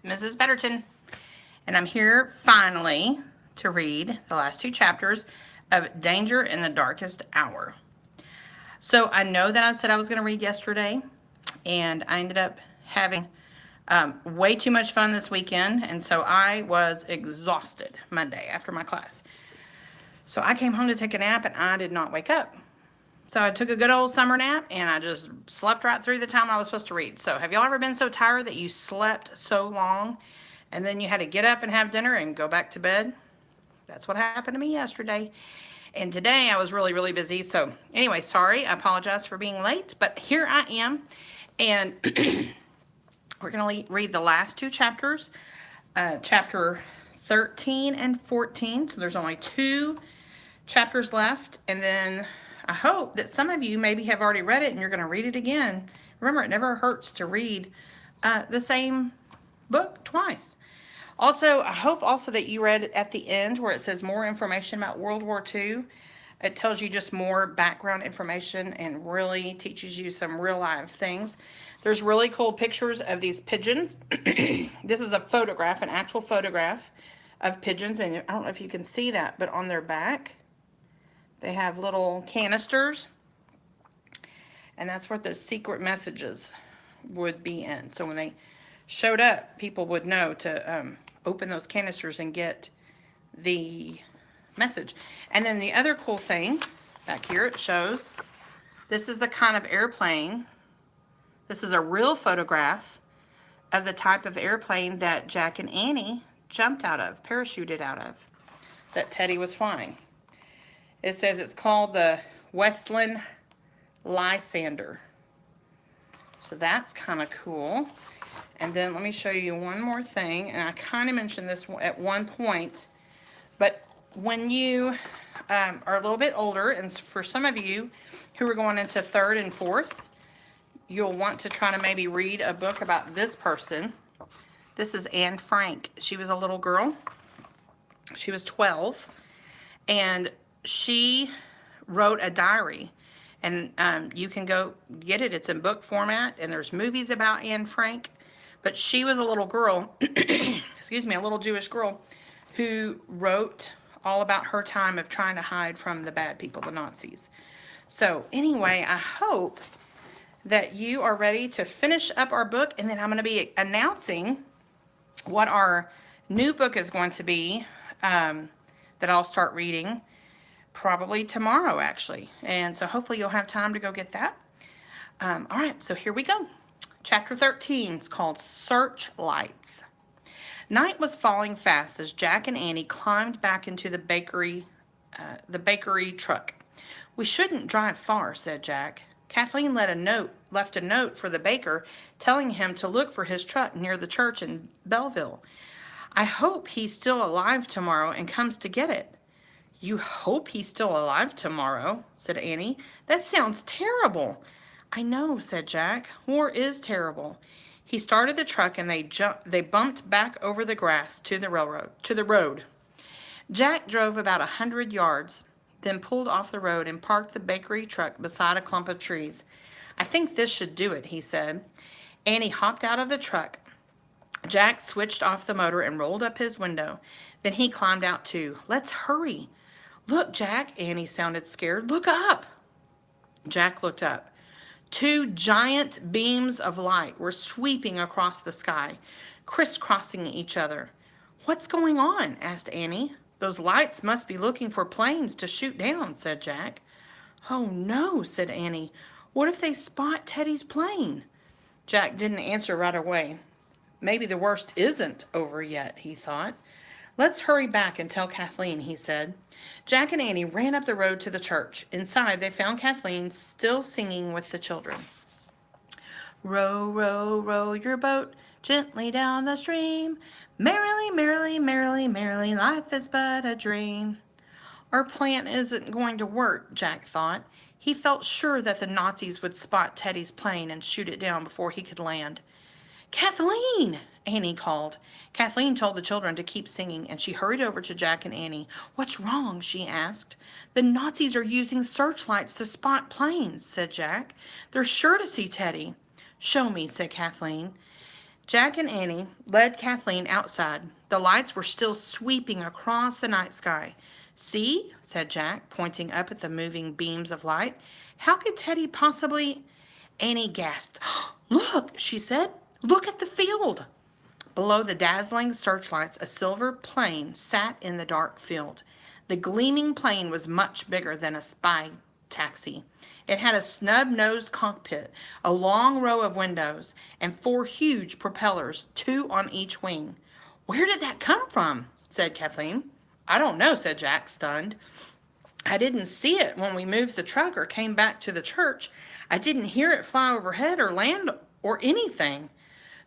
Mrs. Betterton, and I'm here finally to read the last two chapters of Danger in the Darkest Hour. So I know that I said I was going to read yesterday, and I ended up having way too much fun this weekend, and so I was exhausted Monday after my class. So I came home to take a nap, and I did not wake up. So I took a good old summer nap, and I just slept right through the time I was supposed to read. So have y'all ever been so tired that you slept so long, and then you had to get up and have dinner and go back to bed? That's what happened to me yesterday. And today I was really, really busy. So anyway, sorry. I apologize for being late, but here I am. And we're going to read the last two chapters, chapter 13 and 14. So there's only two chapters left. And then I hope that some of you maybe have already read it and you're going to read it again. Remember, it never hurts to read the same book twice. Also, I hope also that you read at the end where it says more information about World War II. It tells you just more background information and really teaches you some real life things. There's really cool pictures of these pigeons. This is a photograph, an actual photograph of pigeons. And I don't know if you can see that, but on their back, they have little canisters. And that's what the secret messages would be in. So when they showed up, people would know to open those canisters and get the message. And then the other cool thing back here, it shows this is the kind of airplane. This is a real photograph of the type of airplane that Jack and Annie jumped out of, parachuted out of, that Teddy was flying. It says it's called the Westland Lysander. So that's kind of cool. And then let me show you one more thing. And I kind of mentioned this at one point. But when you are a little bit older, and for some of you who are going into third and fourth, you'll want to try to maybe read a book about this person. This is Anne Frank. She was a little girl. She was 12. And she wrote a diary. And you can go get it. It's in book format. And there's movies about Anne Frank. But she was a little girl, excuse me, a little Jewish girl who wrote all about her time of trying to hide from the bad people, the Nazis. So anyway, I hope that you are ready to finish up our book. And then I'm going to be announcing what our new book is going to be that I'll start reading probably tomorrow, actually. And so hopefully you'll have time to go get that. All right, so here we go. Chapter 13 is called Searchlights. Night was falling fast as Jack and Annie climbed back into the bakery truck. "We shouldn't drive far," said Jack. Kathleen left a note for the baker telling him to look for his truck near the church in Belleville. "I hope he's still alive tomorrow and comes to get it." "You hope he's still alive tomorrow?" said Annie. "That sounds terrible." "I know," said Jack. "War is terrible." He started the truck and they bumped back over the grass to the road. Jack drove about 100 yards, then pulled off the road and parked the bakery truck beside a clump of trees. "I think this should do it," he said. Annie hopped out of the truck. Jack switched off the motor and rolled up his window. Then he climbed out too. "Let's hurry." "Look, Jack," Annie sounded scared. "Look up." Jack looked up. Two giant beams of light were sweeping across the sky, crisscrossing each other. "What's going on?" asked Annie. "Those lights must be looking for planes to shoot down," said Jack. "Oh no," said Annie. "What if they spot Teddy's plane?" Jack didn't answer right away. Maybe the worst isn't over yet, he thought. "Let's hurry back and tell Kathleen," he said. Jack and Annie ran up the road to the church. Inside, they found Kathleen still singing with the children. "Row, row, row your boat gently down the stream. Merrily, merrily, merrily, merrily, life is but a dream." Our plan isn't going to work, Jack thought. He felt sure that the Nazis would spot Teddy's plane and shoot it down before he could land. "Kathleen!" Annie called. Kathleen told the children to keep singing, and she hurried over to Jack and Annie. "What's wrong?" she asked. "The Nazis are using searchlights to spot planes," said Jack. "They're sure to see Teddy." "Show me," said Kathleen. Jack and Annie led Kathleen outside. The lights were still sweeping across the night sky. See, said Jack, pointing up at the moving beams of light. How could Teddy possibly... Annie gasped. Look, she said. Look at the field. Below the dazzling searchlights, a silver plane sat in the dark field. The gleaming plane was much bigger than a spy taxi. It had a snub-nosed cockpit, a long row of windows, and 4 huge propellers, 2 on each wing. Where did that come from? Said Kathleen. I don't know, said Jack, stunned. I didn't see it when we moved the truck or came back to the church. I didn't hear it fly overhead or land or anything.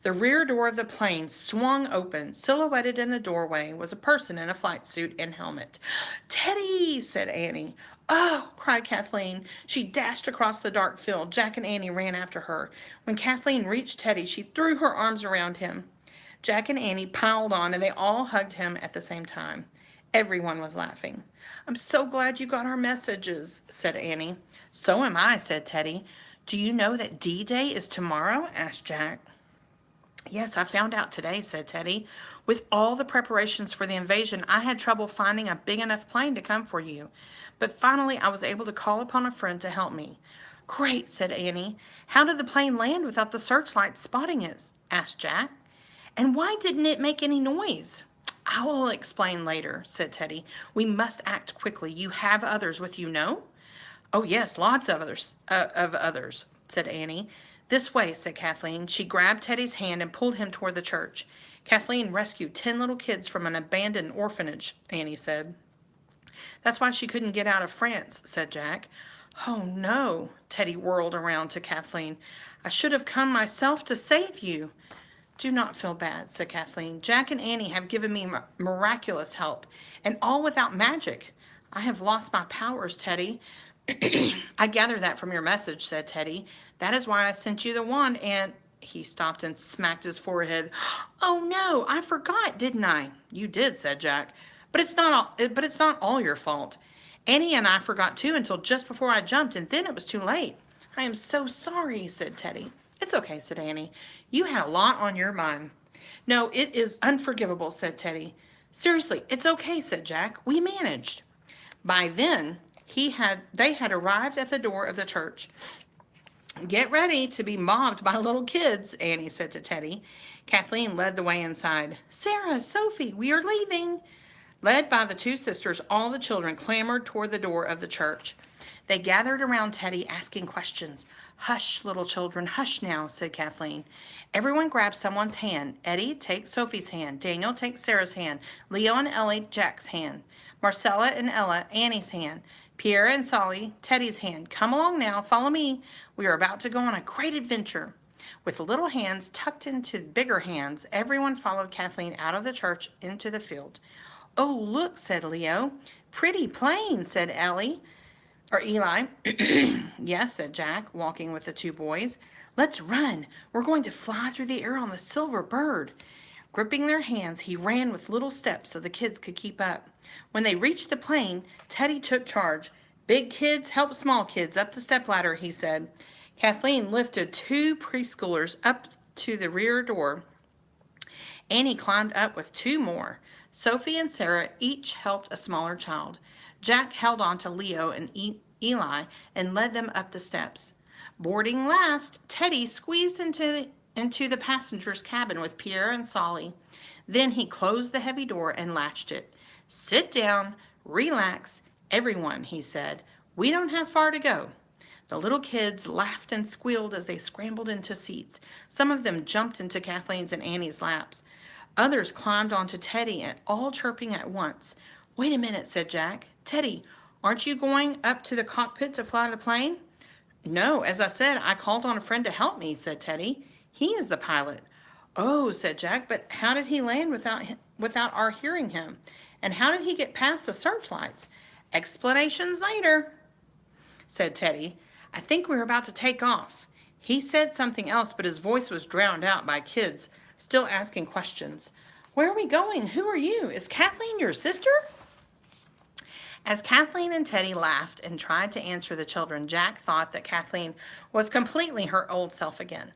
The rear door of the plane swung open. Silhouetted in the doorway was a person in a flight suit and helmet. Teddy, said Annie. Oh, cried Kathleen. She dashed across the dark field. Jack and Annie ran after her. When Kathleen reached Teddy, she threw her arms around him. Jack and Annie piled on, and they all hugged him at the same time. Everyone was laughing. I'm so glad you got our messages, said Annie. So am I, said Teddy. Do you know that D-Day is tomorrow? Asked Jack. Yes, I found out today, said Teddy. With all the preparations for the invasion, I had trouble finding a big enough plane to come for you. But finally, I was able to call upon a friend to help me. Great, said Annie. How did the plane land without the searchlight spotting it? Asked Jack. And why didn't it make any noise? I will explain later, said Teddy. We must act quickly. You have others with you, no? Oh, yes, lots of others, said Annie. This way, said Kathleen. She grabbed Teddy's hand and pulled him toward the church. Kathleen rescued 10 little kids from an abandoned orphanage, Annie said. That's why she couldn't get out of France, said Jack. Oh, no, Teddy whirled around to Kathleen. I should have come myself to save you. Do not feel bad, said Kathleen. Jack and Annie have given me miraculous help, and all without magic. I have lost my powers, Teddy. I gather that from your message, said Teddy. That is why I sent you the wand, and... He stopped and smacked his forehead. Oh, no, I forgot, didn't I? You did, said Jack. But it's not all your fault. Annie and I forgot too until just before I jumped, and then it was too late. I am so sorry, said Teddy. It's okay, said Annie. You had a lot on your mind. No, it is unforgivable, said Teddy. Seriously, it's okay, said Jack. We managed. By then, they had arrived at the door of the church. Get ready to be mobbed by little kids, Annie said to Teddy. Kathleen led the way inside. Sarah, Sophie, we are leaving. Led by the 2 sisters, all the children clamored toward the door of the church. They gathered around Teddy, asking questions. Hush, little children, hush now, said Kathleen. Everyone grabbed someone's hand. Eddie, take Sophie's hand. Daniel, take Sarah's hand. Leo and Ellie, Jack's hand. Marcella and Ella, Annie's hand. Pierre and Solly, Teddy's hand. Come along now, follow me. We are about to go on a great adventure. With little hands tucked into bigger hands, everyone followed Kathleen out of the church into the field. Oh, look, said Leo. Pretty plane, said Eli. Yes, said Jack, walking with the 2 boys. Let's run. We're going to fly through the air on the silver bird. Gripping their hands, he ran with little steps so the kids could keep up. When they reached the plane, Teddy took charge. Big kids help small kids up the stepladder, he said. Kathleen lifted 2 preschoolers up to the rear door. Annie climbed up with 2 more. Sophie and Sarah each helped a smaller child. Jack held on to Leo and Eli and led them up the steps. Boarding last, Teddy squeezed into the passenger's cabin with Pierre and Solly. Then he closed the heavy door and latched it. Sit down, relax, everyone, he said. We don't have far to go. The little kids laughed and squealed as they scrambled into seats. Some of them jumped into Kathleen's and Annie's laps. Others climbed onto Teddy, and all chirping at once. Wait a minute, said Jack. Teddy, aren't you going up to the cockpit to fly the plane? No, as I said, I called on a friend to help me, said Teddy. He is the pilot. Oh, said Jack, but how did he land without our hearing him? And how did he get past the searchlights? Explanations later, said Teddy. I think we're about to take off. He said something else, but his voice was drowned out by kids still asking questions. Where are we going? Who are you? Is Kathleen your sister? As Kathleen and Teddy laughed and tried to answer the children, Jack thought that Kathleen was completely her old self again.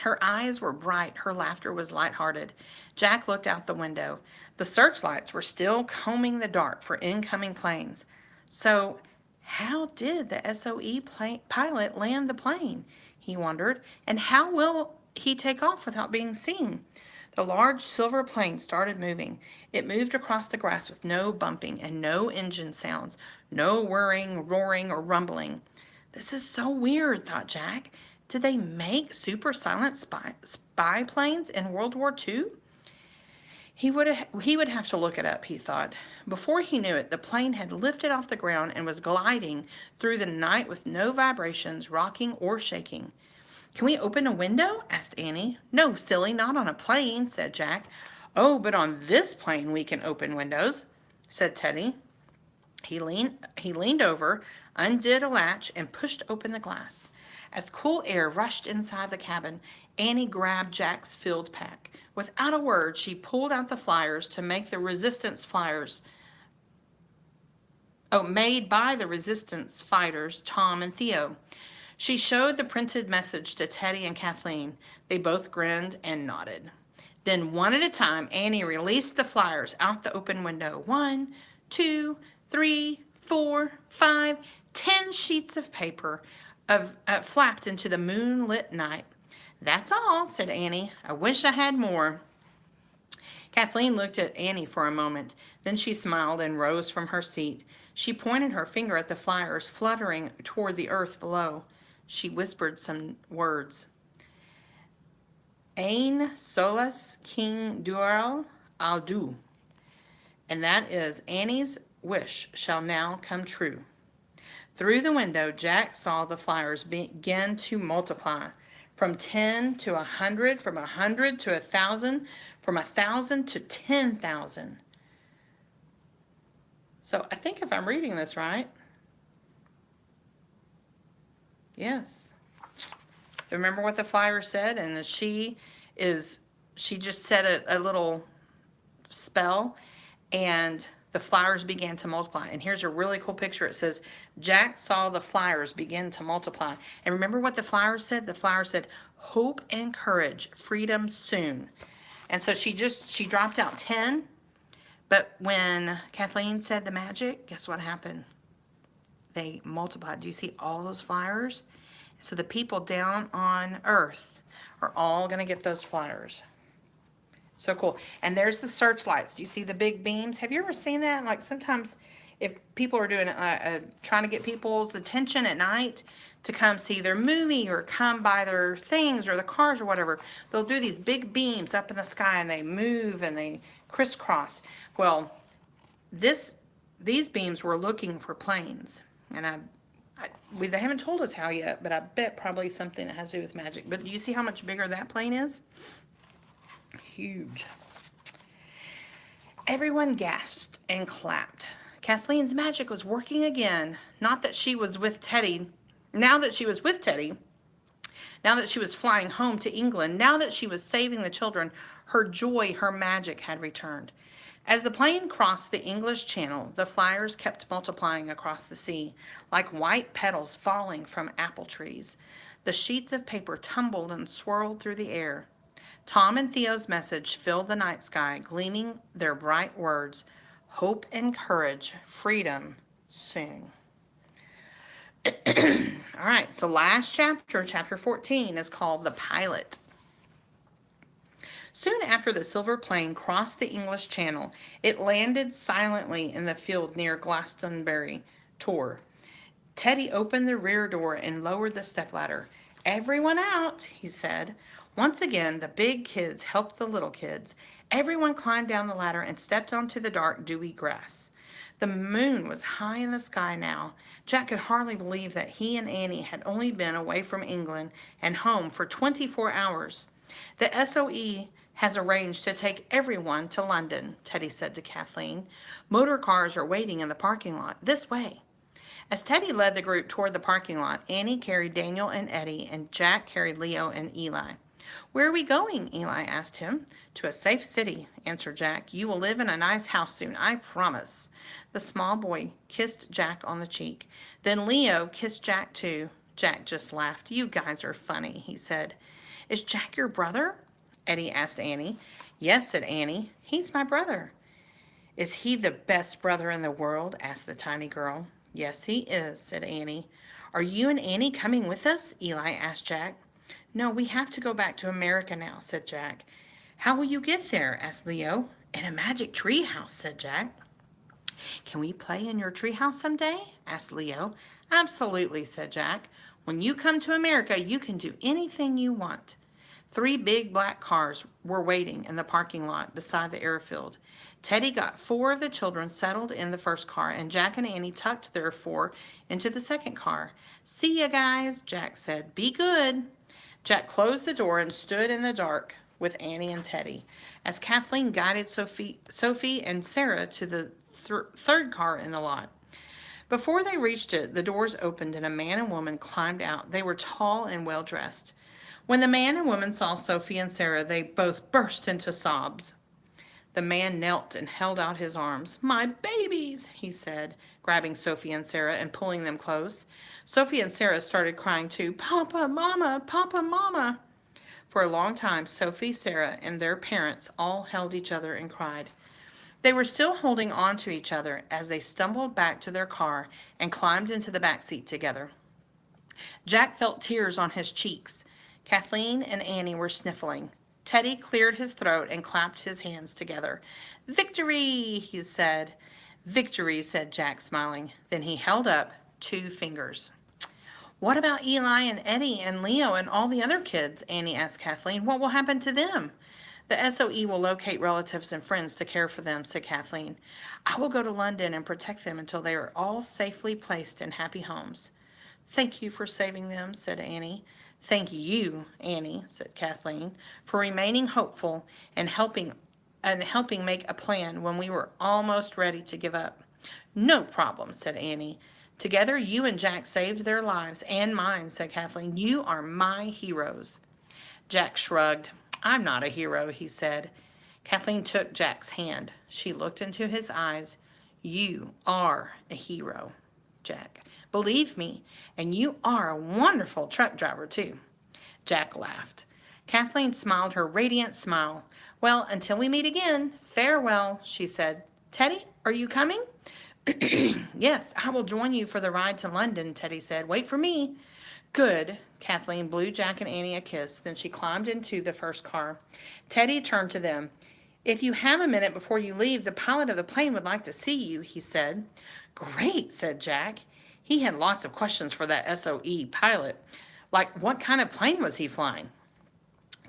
Her eyes were bright. Her laughter was lighthearted. Jack looked out the window. The searchlights were still combing the dark for incoming planes. So, how did the SOE pilot land the plane? He wondered. And how will he take off without being seen? The large silver plane started moving. It moved across the grass with no bumping and no engine sounds, no whirring, roaring, or rumbling. This is so weird, thought Jack. Did they make super silent spy planes in World War II? He would have to look it up, he thought. Before he knew it, the plane had lifted off the ground and was gliding through the night with no vibrations, rocking or shaking. Can we open a window? Asked Annie. No, silly, not on a plane, said Jack. Oh, but on this plane we can open windows, said Teddy. He leaned over, undid a latch, and pushed open the glass. As cool air rushed inside the cabin, Annie grabbed Jack's filled pack. Without a word, she pulled out the flyers to make the resistance flyers. Oh, made by the resistance fighters, Tom and Theo. She showed the printed message to Teddy and Kathleen. They both grinned and nodded. Then, one at a time, Annie released the flyers out the open window. 1, 2, 3, 4, 5, 10 sheets of paper flapped into the moonlit night. That's all, said Annie. I wish I had more. Kathleen looked at Annie for a moment. Then she smiled and rose from her seat. She pointed her finger at the flyers fluttering toward the earth below. She whispered some words. Ein solus king dural al du. And that is, Annie's wish shall now come true. Through the window, Jack saw the flyers begin to multiply. From 10 to 100, from 100 to 1,000, from 1,000 to 10,000. So I think if I'm reading this right, yes. Remember what the flyer said? And she just said a little spell, and the flyers began to multiply. And here's a really cool picture. It says, Jack saw the flyers begin to multiply. And remember what the flyer said? The flyer said, hope and courage, freedom soon. And so she dropped out 10. But when Kathleen said the magic, guess what happened? They multiplied. Do you see all those flyers? So the people down on Earth are all going to get those flyers. So cool. And there's the searchlights. Do you see the big beams? Have you ever seen that? Like sometimes if people are doing trying to get people's attention at night to come see their movie or come buy their things or the cars or whatever, they'll do these big beams up in the sky and they move and they crisscross. Well, these beams were looking for planes. And they haven't told us how yet, but I bet probably something that has to do with magic. But do you see how much bigger that plane is? Huge. Everyone gasped and clapped. Kathleen's magic was working again. Not that she was with Teddy. Now that she was with Teddy, now that she was flying home to England, now that she was saving the children, her joy, her magic had returned. As the plane crossed the English Channel, the flyers kept multiplying across the sea, like white petals falling from apple trees. The sheets of paper tumbled and swirled through the air. Tom and Theo's message filled the night sky, gleaming their bright words, hope and courage, freedom, soon. All right, so last chapter, chapter 14, is called The Pilot. Soon after the silver plane crossed the English Channel, it landed silently in the field near Glastonbury Tor. Teddy opened the rear door and lowered the stepladder. Everyone out, he said. Once again, the big kids helped the little kids. Everyone climbed down the ladder and stepped onto the dark, dewy grass. The moon was high in the sky now. Jack could hardly believe that he and Annie had only been away from England and home for 24 hours. The SOE has arranged to take everyone to London, Teddy said to Kathleen. Motor cars are waiting in the parking lot. This way. As Teddy led the group toward the parking lot, Annie carried Daniel and Eddie, and Jack carried Leo and Eli. Where are we going? Eli asked him. To a safe city, answered Jack. You will live in a nice house soon, I promise. The small boy kissed Jack on the cheek. Then Leo kissed Jack too. Jack just laughed. You guys are funny, he said. Is Jack your brother? Eddie asked Annie. Yes, said Annie. He's my brother. Is he the best brother in the world? Asked the tiny girl. Yes, he is, said Annie. Are you and Annie coming with us? Eli asked Jack. No, we have to go back to America now, said Jack. How will you get there? Asked Leo. In a magic tree house, said Jack. Can we play in your treehouse someday? Asked Leo. Absolutely, said Jack. When you come to America, you can do anything you want. 3 big black cars were waiting in the parking lot beside the airfield. Teddy got 4 of the children settled in the first car, and Jack and Annie tucked their 4 into the second car. See ya, guys, Jack said. Be good. Jack closed the door and stood in the dark with Annie and Teddy as Kathleen guided Sophie and Sarah to the third car in the lot. Before they reached it, the doors opened and a man and woman climbed out. They were tall and well dressed. When the man and woman saw Sophie and Sarah, they both burst into sobs. The man knelt and held out his arms. My babies, he said, grabbing Sophie and Sarah and pulling them close. Sophie and Sarah started crying too. Papa, Mama, Papa, Mama. For a long time, Sophie, Sarah, and their parents all held each other and cried. They were still holding on to each other as they stumbled back to their car and climbed into the back seat together. Jack felt tears on his cheeks. Kathleen and Annie were sniffling. Teddy cleared his throat and clapped his hands together. Victory, he said. Victory, said Jack, smiling. Then he held up 2 fingers. What about Eli and Eddie and Leo and all the other kids? Annie asked Kathleen. What will happen to them? The SOE will locate relatives and friends to care for them, said Kathleen. I will go to London and protect them until they are all safely placed in happy homes. Thank you for saving them, said Annie. Thank you, Annie, said Kathleen, for remaining hopeful and helping make a plan when we were almost ready to give up. No problem, said Annie. Together, you and Jack saved their lives and mine, said Kathleen. You are my heroes. Jack shrugged. I'm not a hero, he said. Kathleen took Jack's hand. She looked into his eyes. You are a hero, Jack. Believe me, and you are a wonderful truck driver, too. Jack laughed. Kathleen smiled her radiant smile. Well, until we meet again, farewell, she said. Teddy, are you coming? Yes, I will join you for the ride to London, Teddy said. Wait for me. Good. Kathleen blew Jack and Annie a kiss. Then she climbed into the first car. Teddy turned to them. If you have a minute before you leave, the pilot of the plane would like to see you, he said. Great, said Jack. He had lots of questions for that SOE pilot. Like, what kind of plane was he flying?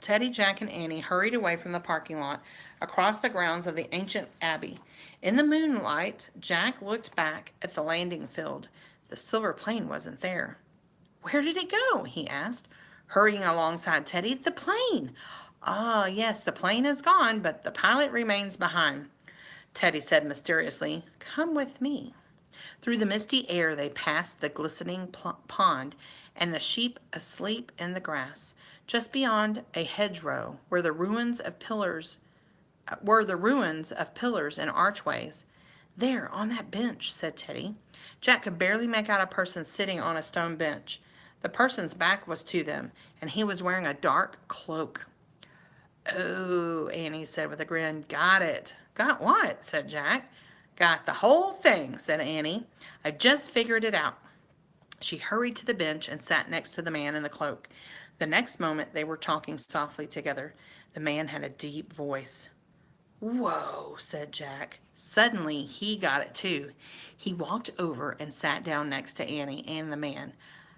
Teddy, Jack, and Annie hurried away from the parking lot across the grounds of the ancient abbey. In the moonlight, Jack looked back at the landing field. The silver plane wasn't there. Where did it go? He asked, hurrying alongside Teddy. The plane! Ah, yes, the plane is gone, but the pilot remains behind. Teddy said mysteriously, Come with me. Through the misty air they passed the glistening pond and the sheep asleep in the grass. Just beyond a hedgerow were the ruins of pillars and archways. There, on that bench, said Teddy. Jack could barely make out a person sitting on a stone bench. The person's back was to them, and he was wearing a dark cloak. Oh, Annie said with a grin. Got it. Got what? Said Jack. Got the whole thing, said Annie. I just figured it out. She hurried to the bench and sat next to the man in the cloak. The next moment they were talking softly together. The man had a deep voice. Whoa, said Jack. Suddenly he got it too. He walked over and sat down next to Annie and the man.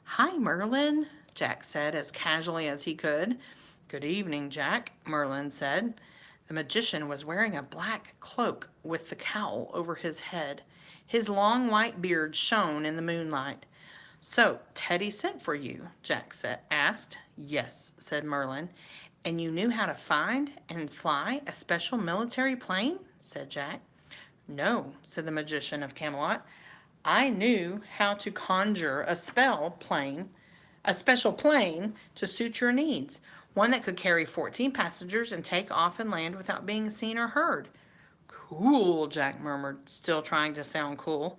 Hi, Merlin, Jack said as casually as he could. Good evening, Jack, Merlin said. The magician was wearing a black cloak with the cowl over his head. His long white beard shone in the moonlight. So, Teddy sent for you, Jack asked. Yes, said Merlin. And you knew how to find and fly a special military plane? Said Jack. No, said the magician of Camelot. I knew how to conjure a special plane to suit your needs. One that could carry 14 passengers and take off and land without being seen or heard. Cool, Jack murmured, still trying to sound cool.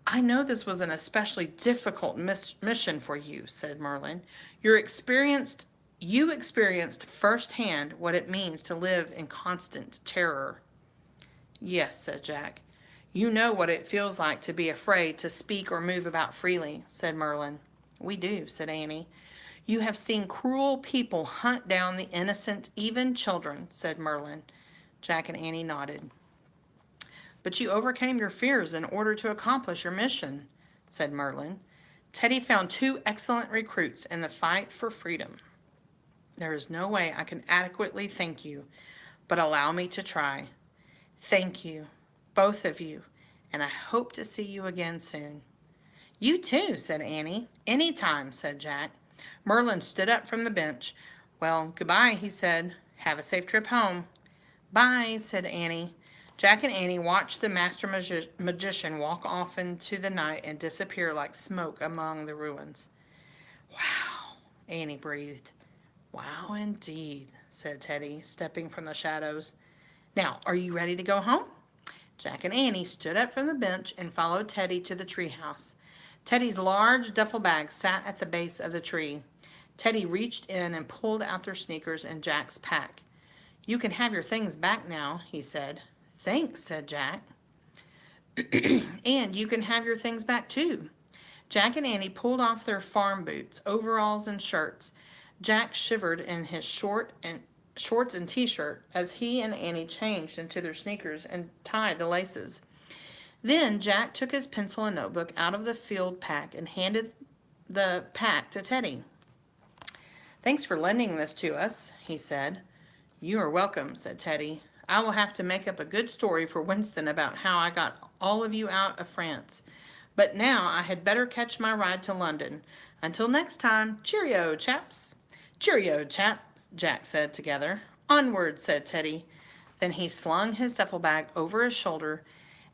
I know this was an especially difficult mission for you, said Merlin. You experienced firsthand what it means to live in constant terror. Yes, said Jack. You know what it feels like to be afraid to speak or move about freely, said Merlin. We do, said Annie. You have seen cruel people hunt down the innocent, even children, said Merlin. Jack and Annie nodded. But you overcame your fears in order to accomplish your mission, said Merlin. Teddy found two excellent recruits in the fight for freedom. There is no way I can adequately thank you, but allow me to try. Thank you, both of you, and I hope to see you again soon. You too, said Annie. Any time, said Jack. Merlin stood up from the bench. Well, goodbye, he said. Have a safe trip home. Bye, said Annie. Jack and Annie watched the master magician walk off into the night and disappear like smoke among the ruins. Wow, Annie breathed. Wow, indeed, said Teddy, stepping from the shadows. Now, are you ready to go home? Jack and Annie stood up from the bench and followed Teddy to the treehouse. Teddy's large duffel bag sat at the base of the tree. Teddy reached in and pulled out their sneakers and Jack's pack. You can have your things back now, he said. Thanks, said Jack. And you can have your things back too. Jack and Annie pulled off their farm boots, overalls, and shirts. Jack shivered in his shorts and t-shirt as he and Annie changed into their sneakers and tied the laces. Then Jack took his pencil and notebook out of the field pack and handed the pack to Teddy. Thanks for lending this to us, he said. You are welcome, said Teddy. I will have to make up a good story for Winston about how I got all of you out of France. But now I had better catch my ride to London. Until next time, cheerio, chaps. Cheerio, chaps, Jack said together. Onward, said Teddy. Then he slung his duffel bag over his shoulder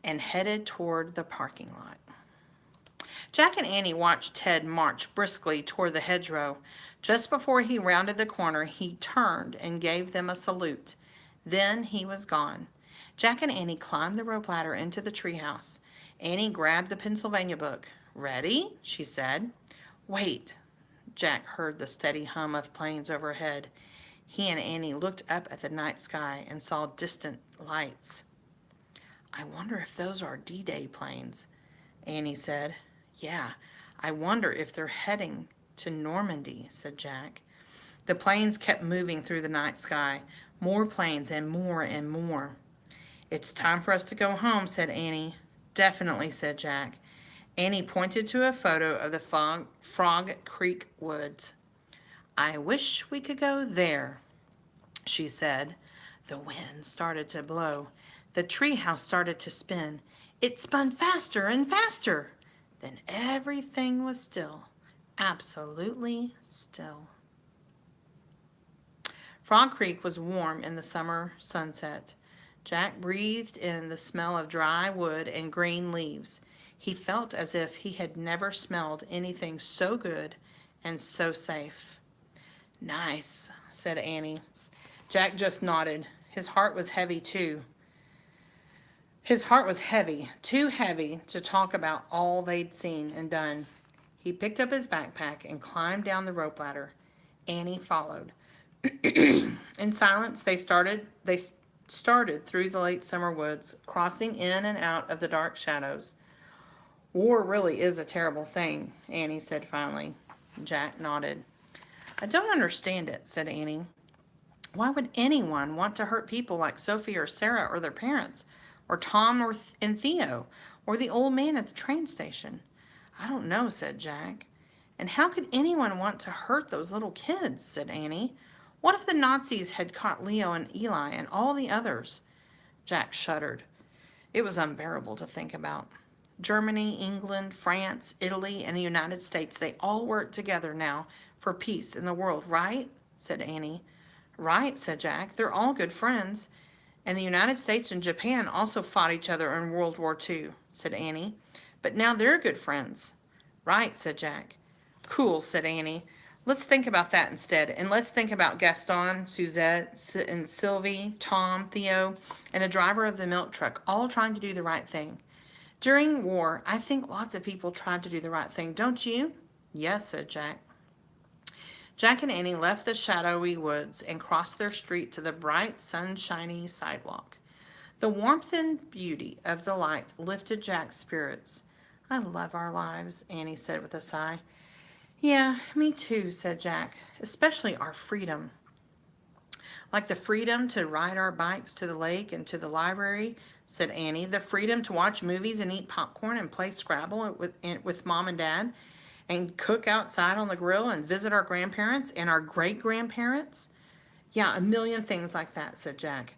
and headed toward the parking lot. Jack and Annie watched Ted march briskly toward the hedgerow. Just before he rounded the corner, he turned and gave them a salute. Then he was gone. Jack and Annie climbed the rope ladder into the treehouse. Annie grabbed the Pennsylvania book. Ready? She said. Wait. Jack heard the steady hum of planes overhead. He and Annie looked up at the night sky and saw distant lights. I wonder if those are D-Day planes, Annie said. Yeah, I wonder if they're heading to Normandy, said Jack. The planes kept moving through the night sky. More planes and more and more. It's time for us to go home, said Annie. Definitely, said Jack. Annie pointed to a photo of the Frog Creek woods. I wish we could go there, she said. The wind started to blow. The treehouse started to spin. It spun faster and faster. Then everything was still. Absolutely still. Frog Creek was warm in the summer sunset. Jack breathed in the smell of dry wood and green leaves. He felt as if he had never smelled anything so good and so safe. Nice, said Annie. Jack just nodded. His heart was heavy, too. His heart was heavy, too heavy to talk about all they'd seen and done. He picked up his backpack and climbed down the rope ladder. Annie followed. In silence, they started through the late summer woods, crossing in and out of the dark shadows. War really is a terrible thing, Annie said finally. Jack nodded. I don't understand it, said Annie. Why would anyone want to hurt people like Sophie or Sarah or their parents, or Tom and Theo, or the old man at the train station? I don't know, said Jack. And how could anyone want to hurt those little kids, said Annie. What if the Nazis had caught Leo and Eli and all the others? Jack shuddered. It was unbearable to think about. Germany, England, France, Italy, and the United States, they all work together now for peace in the world, right? Said Annie. Right, said Jack. They're all good friends. And the United States and Japan also fought each other in World War II, said Annie. But now they're good friends. Right, said Jack. Cool, said Annie. Let's think about that instead. And let's think about Gaston, Suzette, and Sylvie, Tom, Theo, and the driver of the milk truck, all trying to do the right thing. During war, I think lots of people tried to do the right thing, don't you? Yes, said Jack. Jack and Annie left the shadowy woods and crossed their street to the bright, sunshiny sidewalk. The warmth and beauty of the light lifted Jack's spirits. I love our lives, Annie said with a sigh. Yeah, me too, said Jack, especially our freedom. Like the freedom to ride our bikes to the lake and to the library, said Annie. The freedom to watch movies and eat popcorn and play Scrabble with Mom and Dad and cook outside on the grill and visit our grandparents and our great-grandparents. Yeah, a million things like that, said Jack.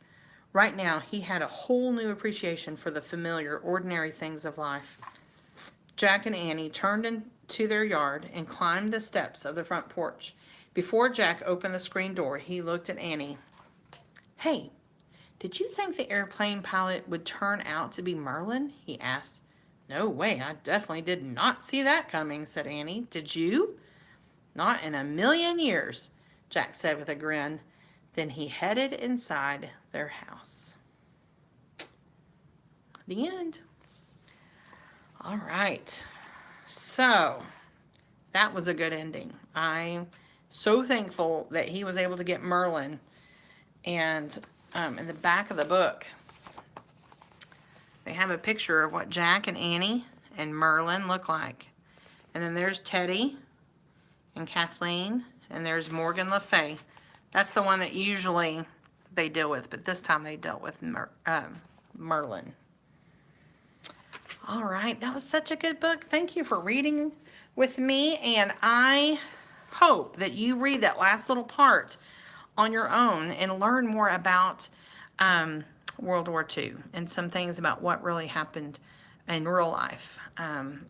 Right now, he had a whole new appreciation for the familiar, ordinary things of life. Jack and Annie turned into their yard and climbed the steps of the front porch. Before Jack opened the screen door, he looked at Annie. Hey, did you think the airplane pilot would turn out to be Merlin? He asked. No way, I definitely did not see that coming, said Annie. Did you? Not in a million years, Jack said with a grin. Then he headed inside their house. The end. All right. So, that was a good ending. I'm so thankful that he was able to get Merlin. And in the back of the book, they have a picture of what Jack and Annie and Merlin look like. And then there's Teddy and Kathleen, and there's Morgan Le Fay. That's the one that usually they deal with, but this time they dealt with Merlin. All right, that was such a good book. Thank you for reading with me, and I hope that you read that last little part on your own and learn more about World War II and some things about what really happened in real life.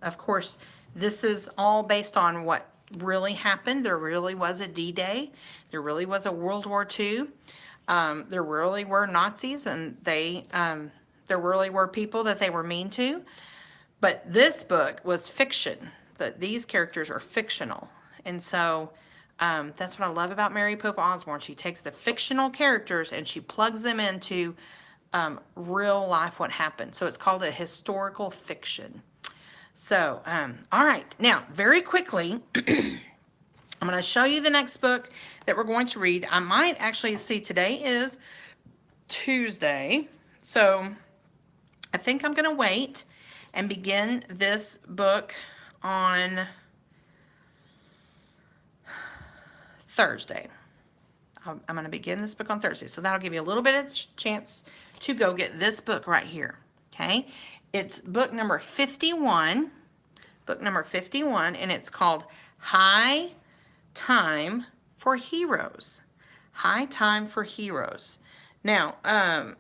Of course, this is all based on what really happened. There really was a D-Day. There really was a World War II. There really were Nazis, and there really were people that they were mean to. But this book was fiction. That these characters are fictional. And so that's what I love about Mary Pope Osborne. She takes the fictional characters and she plugs them into real life what happened. So it's called a historical fiction. So, all right. Now, very quickly, I'm going to show you the next book that we're going to read. I might actually see today is Tuesday. So I think I'm going to wait and begin this book on Thursday. I'm going to begin this book on Thursday. So that'll give you a little bit of chance to go get this book right here. Okay. It's book number 51. Book number 51. And it's called High Time for Heroes. High Time for Heroes. Now,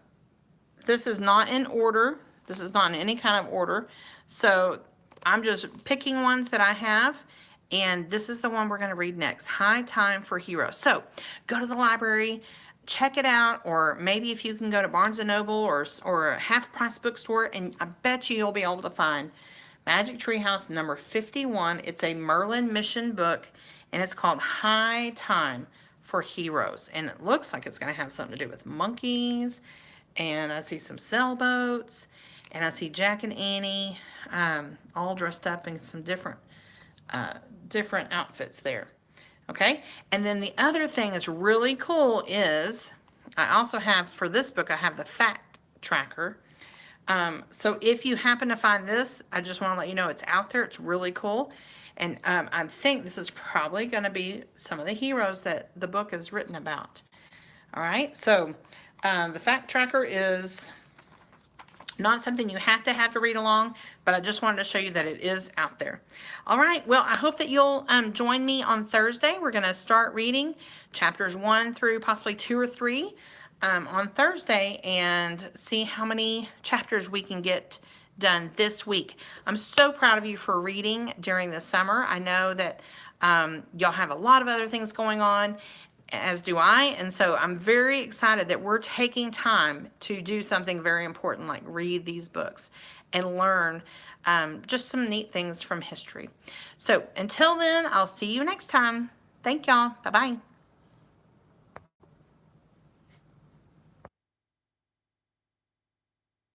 this is not in order. This is not in any kind of order. So I'm just picking ones that I have. And this is the one we're going to read next. High Time for Heroes. So go to the library, check it out, or maybe if you can go to Barnes & Noble or a half-price bookstore, and I bet you'll be able to find Magic Tree House number 51. It's a Merlin mission book, and it's called High Time for Heroes. And it looks like it's going to have something to do with monkeys, and I see some sailboats, and I see Jack and Annie all dressed up in some different outfits there. Okay, and then the other thing that's really cool is I also have, for this book, I have the fact tracker. So if you happen to find this, I just want to let you know it's out there. It's really cool. And I think this is probably going to be some of the heroes that the book is written about. All right, so the fact tracker is not something you have to read along, but I just wanted to show you that it is out there. All right, well, I hope that you'll join me on Thursday. We're going to start reading chapters 1 through possibly 2 or 3 on Thursday and see how many chapters we can get done this week. I'm so proud of you for reading during the summer. I know that y'all have a lot of other things going on, as do I, and so I'm very excited that we're taking time to do something very important like read these books and learn just some neat things from history. So until then, I'll see you next time. Thank y'all. Bye-bye.